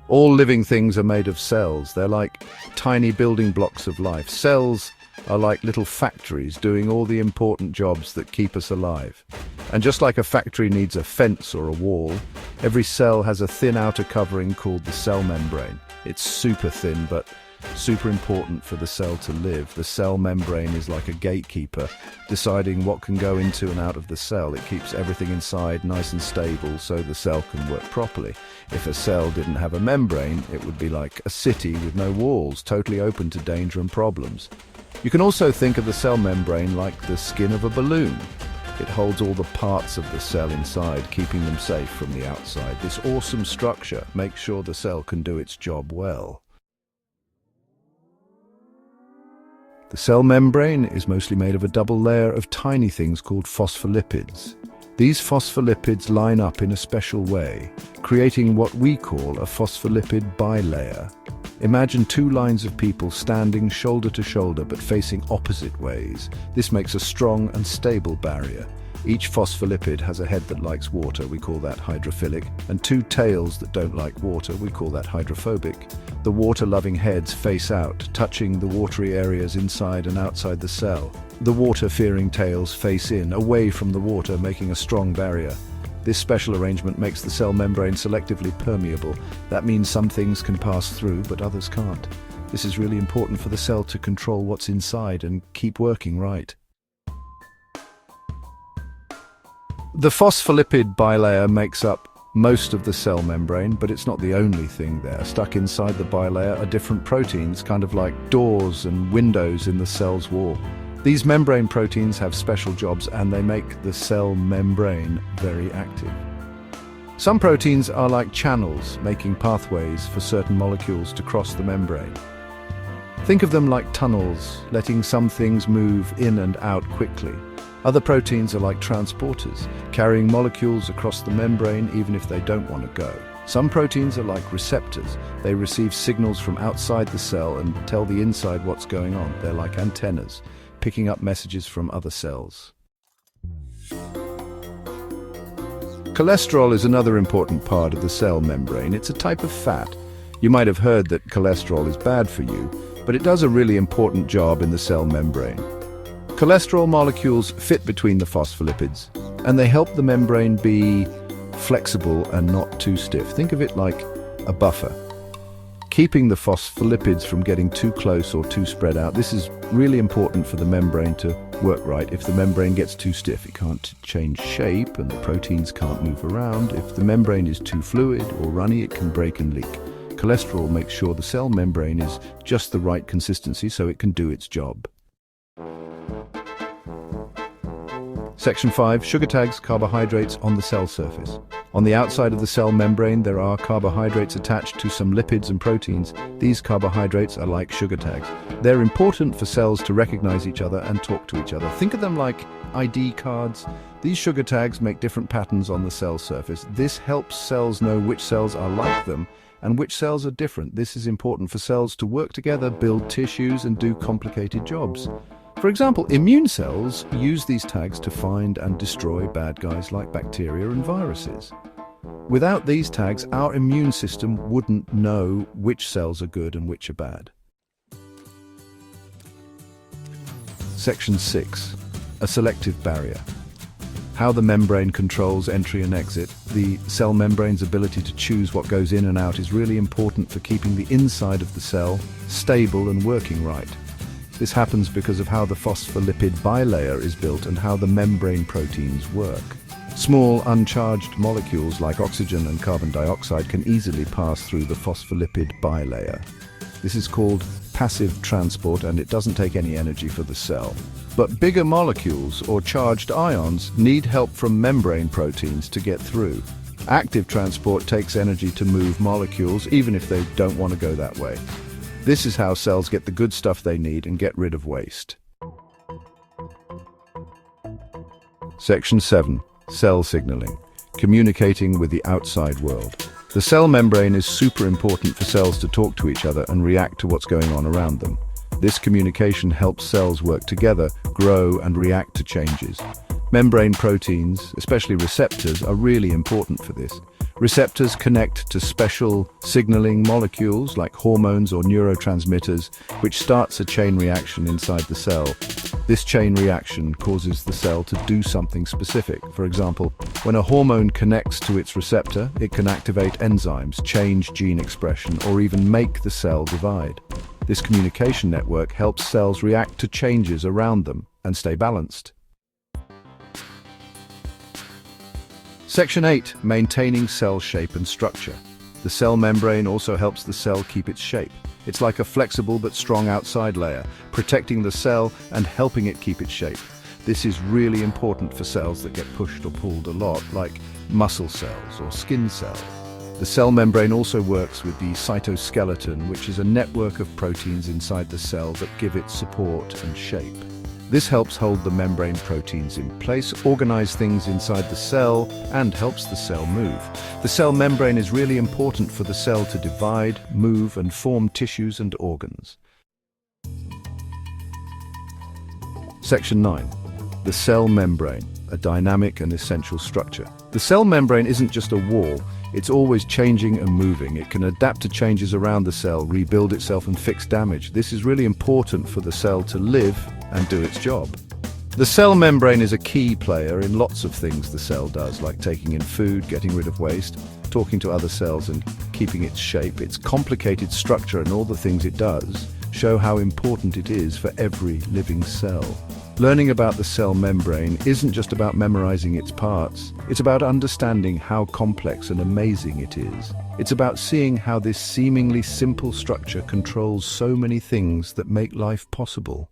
All living things are made of cells. They're like tiny building blocks of life. Cells are like little factories doing all the important jobs that keep us alive. And just like a factory needs a fence or a wall, every cell has a thin outer covering called the cell membrane. It's super thin, but super important for the cell to live. The cell membrane is like a gatekeeper, deciding what can go into and out of the cell. It keeps everything inside nice and stable so the cell can work properly. If a cell didn't have a membrane, it would be like a city with no walls, totally open to danger and problems. You can also think of the cell membrane like the skin of a balloon. It holds all the parts of the cell inside, keeping them safe from the outside. This awesome structure makes sure the cell can do its job well. The cell membrane is mostly made of a double layer of tiny things called phospholipids. These phospholipids line up in a special way, creating what we call a phospholipid bilayer. Imagine two lines of people standing shoulder to shoulder but facing opposite ways. This makes a strong and stable barrier. Each phospholipid has a head that likes water, we call that hydrophilic, and two tails that don't like water, we call that hydrophobic. The water-loving heads face out, touching the watery areas inside and outside the cell. The water-fearing tails face in, away from the water, making a strong barrier. This special arrangement makes the cell membrane selectively permeable. That means some things can pass through, but others can't. This is really important for the cell to control what's inside and keep working right. The phospholipid bilayer makes up most of the cell membrane, but it's not the only thing there. Stuck inside the bilayer are different proteins, kind of like doors and windows in the cell's wall. These membrane proteins have special jobs and they make the cell membrane very active. Some proteins are like channels, making pathways for certain molecules to cross the membrane. Think of them like tunnels, letting some things move in and out quickly. Other proteins are like transporters, carrying molecules across the membrane even if they don't want to go. Some proteins are like receptors. They receive signals from outside the cell and tell the inside what's going on. They're like antennas, picking up messages from other cells. Cholesterol is another important part of the cell membrane. It's a type of fat. You might have heard that cholesterol is bad for you, but it does a really important job in the cell membrane. Cholesterol molecules fit between the phospholipids, and they help the membrane be flexible and not too stiff. Think of it like a buffer, keeping the phospholipids from getting too close or too spread out. This is really important for the membrane to work right. If the membrane gets too stiff, it can't change shape and the proteins can't move around. If the membrane is too fluid or runny, it can break and leak. Cholesterol makes sure the cell membrane is just the right consistency so it can do its job. Section 5. Sugar tags carbohydrates on the cell surface. On the outside of the cell membrane, there are carbohydrates attached to some lipids and proteins. These carbohydrates are like sugar tags. They're important for cells to recognize each other and talk to each other. Think of them like ID cards. These sugar tags make different patterns on the cell surface. This helps cells know which cells are like them and which cells are different. This is important for cells to work together, build tissues, and do complicated jobs. For example, immune cells use these tags to find and destroy bad guys like bacteria and viruses. Without these tags, our immune system wouldn't know which cells are good and which are bad. Section 6. A selective barrier. How the membrane controls entry and exit. The cell membrane's ability to choose what goes in and out is really important for keeping the inside of the cell stable and working right. This happens because of how the phospholipid bilayer is built and how the membrane proteins work. Small, uncharged molecules like oxygen and carbon dioxide can easily pass through the phospholipid bilayer. This is called passive transport, and it doesn't take any energy for the cell. But bigger molecules or charged ions need help from membrane proteins to get through. Active transport takes energy to move molecules, even if they don't want to go that way. This is how cells get the good stuff they need and get rid of waste. Section 7. Cell signaling. Communicating with the outside world. The cell membrane is super important for cells to talk to each other and react to what's going on around them. This communication helps cells work together, grow, and react to changes. Membrane proteins, especially receptors, are really important for this. Receptors connect to special signaling molecules like hormones or neurotransmitters, which starts a chain reaction inside the cell. This chain reaction causes the cell to do something specific. For example, when a hormone connects to its receptor, it can activate enzymes, change gene expression, or even make the cell divide. This communication network helps cells react to changes around them and stay balanced. Section 8. Maintaining cell shape and structure. The cell membrane also helps the cell keep its shape. It's like a flexible but strong outside layer, protecting the cell and helping it keep its shape. This is really important for cells that get pushed or pulled a lot, like muscle cells or skin cells. The cell membrane also works with the cytoskeleton, which is a network of proteins inside the cell that give it support and shape. This helps hold the membrane proteins in place, organize things inside the cell, and helps the cell move. The cell membrane is really important for the cell to divide, move, and form tissues and organs. Section 9. The cell membrane, a dynamic and essential structure. The cell membrane isn't just a wall. It's always changing and moving. It can adapt to changes around the cell, rebuild itself, and fix damage. This is really important for the cell to live and do its job. The cell membrane is a key player in lots of things the cell does, like taking in food, getting rid of waste, talking to other cells, and keeping its shape. Its complicated structure and all the things it does show how important it is for every living cell. Learning about the cell membrane isn't just about memorizing its parts. It's about understanding how complex and amazing it is. It's about seeing how this seemingly simple structure controls so many things that make life possible.